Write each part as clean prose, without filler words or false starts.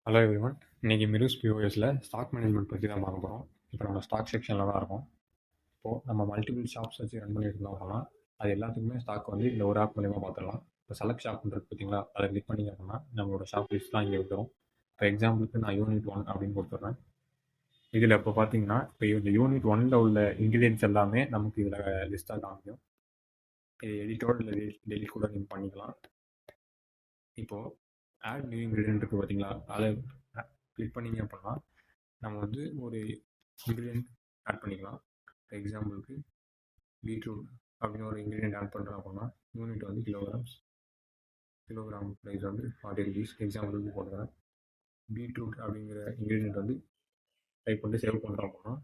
Hello everyone. இன்னைக்கு மிருஸ் பிஓஎஸ்ல stock management பற்றி தான் பார்க்க போகிறோம். இப்போ நம்ம ஸ்டாக் செக்ஷனில் தான் இருக்கோம். இப்போது நம்ம மல்டிபிள் ஷாப்ஸ் வச்சு ரன் பண்ணிட்டு இருந்தோம் அப்படின்னா அது எல்லாத்துக்குமே ஸ்டாக் வந்து இந்த ஒரு ஆப் மூலியமாக பார்த்துடலாம். இப்போ செலக்ட் ஷாப்ன்றது பார்த்தீங்களா, அதை கிளிக் பண்ணிங்க அப்படின்னா நம்மளோட ஷாப் லிஸ்ட்லாம் இங்கே வந்துடும். இப்போ எக்ஸாம்பிளுக்கு நான் யூனிட் 1 அப்படின்னு கொடுத்துட்றேன். இதில் இப்போ பார்த்தீங்கன்னா இப்போ இந்த யூனிட் 1ல் உள்ள இன்க்ரீடியன்ஸ் எல்லாமே நமக்கு இதில் லிஸ்ட்டாக காமிக்கும். இது எடிட்டோட இல்லை டெலிட் கூட நீங்கள் பண்ணிக்கலாம். இப்போது ஆட் நியூ இன்க்ரீடியன்ட் இருக்குது பார்த்தீங்களா, அதை கிளிக் பண்ணிங்க அப்படின்னா நம்ம வந்து ஒரு இன்க்ரீடியன்ட் ஆட் பண்ணிக்கலாம். எக்ஸாம்பிளுக்கு பீட்ரூட் அப்படின்னு ஒரு இன்க்ரீடியன்ட் ஆட் பண்ணுறோம் அப்படின்னா யூனிட் வந்து கிலோகிராம் ப்ரைஸ் வந்து 40 rupees எக்ஸாம்பிளுக்கு போட்டுக்கிறேன். பீட்ரூட் அப்படிங்கிற இன்க்ரீடியன்ட் வந்து டைப் பண்ணி சேவ் பண்ணுறோம் அப்படின்னா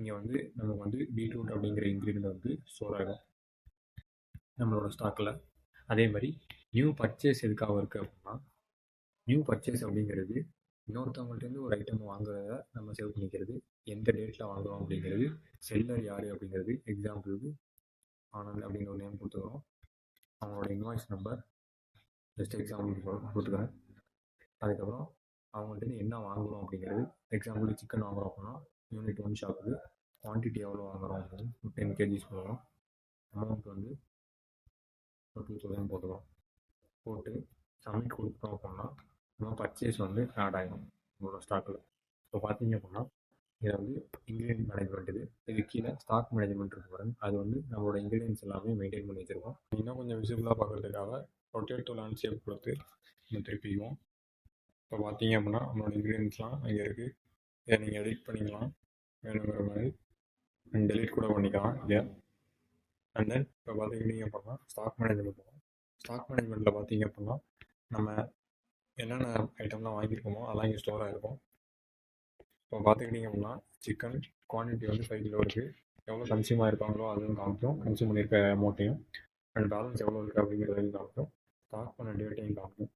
இங்கே வந்து நமக்கு வந்து பீட்ரூட் அப்படிங்கிற இன்க்ரீடியன்ட் வந்து ஸ்டோர் ஆகிடும் நம்மளோட ஸ்டாக்கில். அதே மாதிரி நியூ பர்ச்சேஸ் எதுக்காக இருக்குது அப்படின்னா நியூ பர்ச்சேஸ் அப்படிங்கிறது இன்னொருத்தவங்கள்ட்டேருந்து ஒரு ஐட்டம் வாங்குறத நம்ம சேவ் பண்ணிக்கிறது, எந்த டேட்டில் வாங்குறோம் அப்படிங்கிறது, செல்லர் யார் அப்படிங்கிறது. எக்ஸாம்பிளுக்கு ஆனந்த் அப்படிங்கிற ஒரு நேம் கொடுத்துக்கிறோம். அவங்களோட இன்வாய்ஸ் நம்பர் ஜஸ்ட் எக்ஸாம்பிளுக்கு கொடுத்துக்கிறேன். அதுக்கப்புறம் அவங்கள்ட்ட என்ன வாங்குகிறோம் அப்படிங்கிறது. எக்ஸாம்பிளுக்கு சிக்கன் வாங்குகிறோம் அப்படின்னா யூனிட் 1 ஷாப்புக்கு குவான்டிட்டி எவ்வளோ வாங்குகிறோம் அப்படின்னு 10 kgs போடுறோம். அமௌண்ட் வந்து 2000 போட்டுக்கிறோம். போட்டு சப்மிட் கொடுத்தோம் அப்படின்னா நம்ம பர்ச்சேஸ் வந்து ஆட் ஆகிடும் நம்மளோட ஸ்டாக்கில். இப்போ பார்த்தீங்க அப்படின்னா இதை வந்து இன்க்ரீடியன்ட் மேனேஜ்மெண்ட் இது கீழே ஸ்டாக் மேனேஜ்மெண்ட் இருக்கு பாருங்க. அது வந்து நம்மளோட இன்க்ரீடியன்ஸ் எல்லாமே மெயின்டைன் பண்ணி வச்சுருக்கோம். இன்னும் கொஞ்சம் விசிபிளாக பார்க்குறதுக்காக ரொட்டேட் டு லேண்ட்ஸ்கேப் கொடுத்து நம்ம திருப்பிக்குவோம். இப்போ பார்த்தீங்க அப்படின்னா நம்மளோட இன்க்ரீடியன்ஸ்லாம் இங்கே இருக்குது. இதை நீங்கள் எடிட் பண்ணிக்கலாம் வேணுங்கிற மாதிரி, அண்ட் டெலிட் கூட பண்ணிக்கலாம் இல்லையா. அண்ட் தென் இப்போ பார்த்துக்கிட்டீங்க அப்படின்னா ஸ்டாக் மேனேஜ்மெண்ட் போகும். ஸ்டாக் மேனேஜ்மெண்ட்டில் பார்த்தீங்க அப்படின்னா நம்ம என்னென்ன ஐட்டம்லாம் வாங்கியிருக்கோமோ அதெல்லாம் இங்கே ஸ்டோர் ஆகிருக்கும். இப்போ பார்த்துக்கிட்டிங்க அப்படின்னா சிக்கன் குவான்டிட்டி வந்து 5 கிலோ இருக்குது. எவ்வளோ கன்சியூம் ஆகிருக்காங்களோ அதுவும் காமிக்கும், கன்சியூம் பண்ணியிருக்க அமௌண்ட்டையும். அண்ட் பேலன்ஸ் எவ்வளோ இருக்குது அப்படிங்கிறதையும் காமிக்கும். ஸ்டாக் பண்ண டேட்டையும் காமிக்கும்.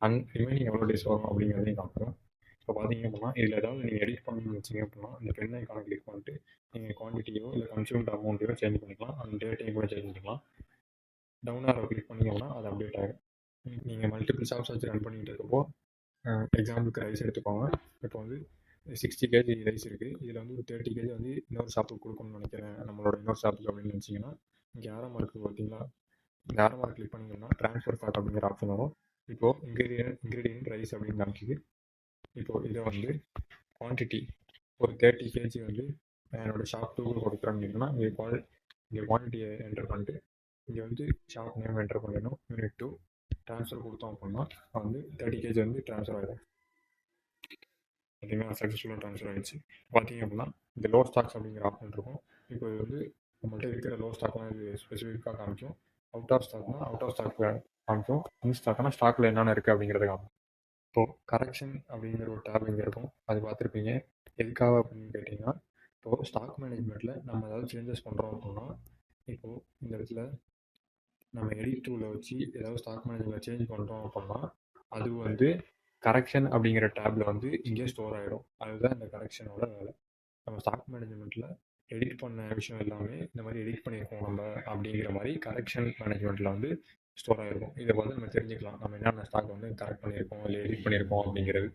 அண்ட் ரிமைனிங் எவ்வளோ டேஸ் வரும் அப்படிங்கிறதையும் காமிக்கும். இப்போ பார்த்தீங்க அப்படின்னா இதில் ஏதாவது நீங்கள் எடிட் பண்ணணும்னு வச்சிங்க அப்படின்னா இந்த பென் ஐக்கானை கிளிக் பண்ணிட்டு நீங்கள் குவான்டிட்டியோ இல்லை கன்சியூம்ட் அமௌண்ட்டையோ சேஞ்ச் பண்ணிக்கலாம். அந்த டேட்டையும் கூட சேஞ்ச் பண்ணிக்கலாம். டவுன் ஆரோ கிளிக் பண்ணிங்கன்னா அது அப்டேட் ஆகும். நீங்கள் மல்டிபிள் ஷாப்ஸ் வச்சு ரன் பண்ணிட்டு இருக்கப்போ எக்ஸாம்பிளுக்கு ரைஸ் எடுத்துக்கோங்க. இப்போ வந்து 60 kg ரைஸ் இருக்குது. இதில் வந்து ஒரு 30 kg வந்து இன்னொரு ஷாப்புக்கு கொடுக்கணும்னு நினைக்கிறேன், நம்மளோட இன்னொரு ஷாப்புக்கு அப்படின்னு நினச்சிங்கன்னா இங்கே ஆரோ மார்க் பார்த்தீங்களா, இந்த ஆரோ மார்க் கிளிக் பண்ணிங்கன்னா ட்ரான்ஸ்ஃபர் ஸ்டாக் அப்படிங்கிற ஆப்ஷன் வரும். இப்போது இன்க்ரீடியன்ட் ரைஸ் அப்படின்னு காமிக்குது. இப்போது இதை வந்து குவான்டிட்டி ஒரு 30 kg வந்து என்னோடய ஷாப் 2 கொடுக்குறேன்னு அப்படின்னா இங்கே குவான்டிட்டியை என்டர் பண்ணிட்டு இங்கே வந்து ஷாப் நேம் என்டர் பண்ணிடணும். யூனிட் 2 ட்ரான்ஸ்ஃபர் கொடுத்தோம் அப்படின்னா வந்து 30 kg வந்து ட்ரான்ஸ்ஃபர் ஆகிடும். பார்த்தீங்கன்னா சக்ஸஸ்ஃபுல்லாக ட்ரான்ஸ்ஃபர் ஆகிடுச்சு. பார்த்தீங்க அப்படின்னா இந்த லோ ஸ்டாக்ஸ் அப்படிங்கிற ஆப்ஷன் இருக்கும். இப்போ இது வந்து நம்மள்ட்ட இருக்கிற லோ ஸ்டாக்லாம் இது ஸ்பெசிஃபிக்காக காமிக்கும். அவுட் ஆஃப் ஸ்டாக்னா அவுட் ஆஃப் ஸ்டாக் காமிக்கும். இன் ஸ்டாக்னா ஸ்டாக்கில் என்னென்ன இருக்குது அப்படிங்கிறத காமிக்கும். இப்போது கரெக்ஷன் அப்படிங்கிற ஒரு டேப் இங்கே இருக்கும், அது பார்த்துருப்பீங்க. எதுக்காக அப்படின்னு கேட்டிங்கன்னா இப்போது ஸ்டாக் மேனேஜ்மெண்ட்டில் நம்ம ஏதாவது சேஞ்சஸ் பண்ணுறோம் அப்படின்னா இப்போது இந்த இடத்துல நம்ம எடிட் டூலை வச்சு ஏதாவது ஸ்டாக் மேனேஜ்மெண்ட் சேஞ்ச் பண்ணுறோம் அப்படின்னா அது வந்து கரெக்ஷன் அப்படிங்கிற டேப்பில் வந்து இங்கே ஸ்டோர் ஆகிடும். அதுதான் இந்த கரெக்ஷனோட வேலை. நம்ம ஸ்டாக் மேனேஜ்மெண்ட்டில் எடிட் பண்ண விஷயம் எல்லாமே இந்த மாதிரி எடிட் பண்ணியிருக்கோம் நம்ம அப்படிங்கிற மாதிரி கரெக்ஷன் மேனேஜ்மெண்ட்டில் வந்து ஸ்டோர் ஆகிருக்கும். இதை வந்து நம்ம தெரிஞ்சுக்கலாம் நம்ம என்னென்ன ஸ்டாக் வந்து கரெக்ட் பண்ணியிருக்கோம் இல்லை எடிட் பண்ணியிருக்கோம் அப்படிங்கிறது.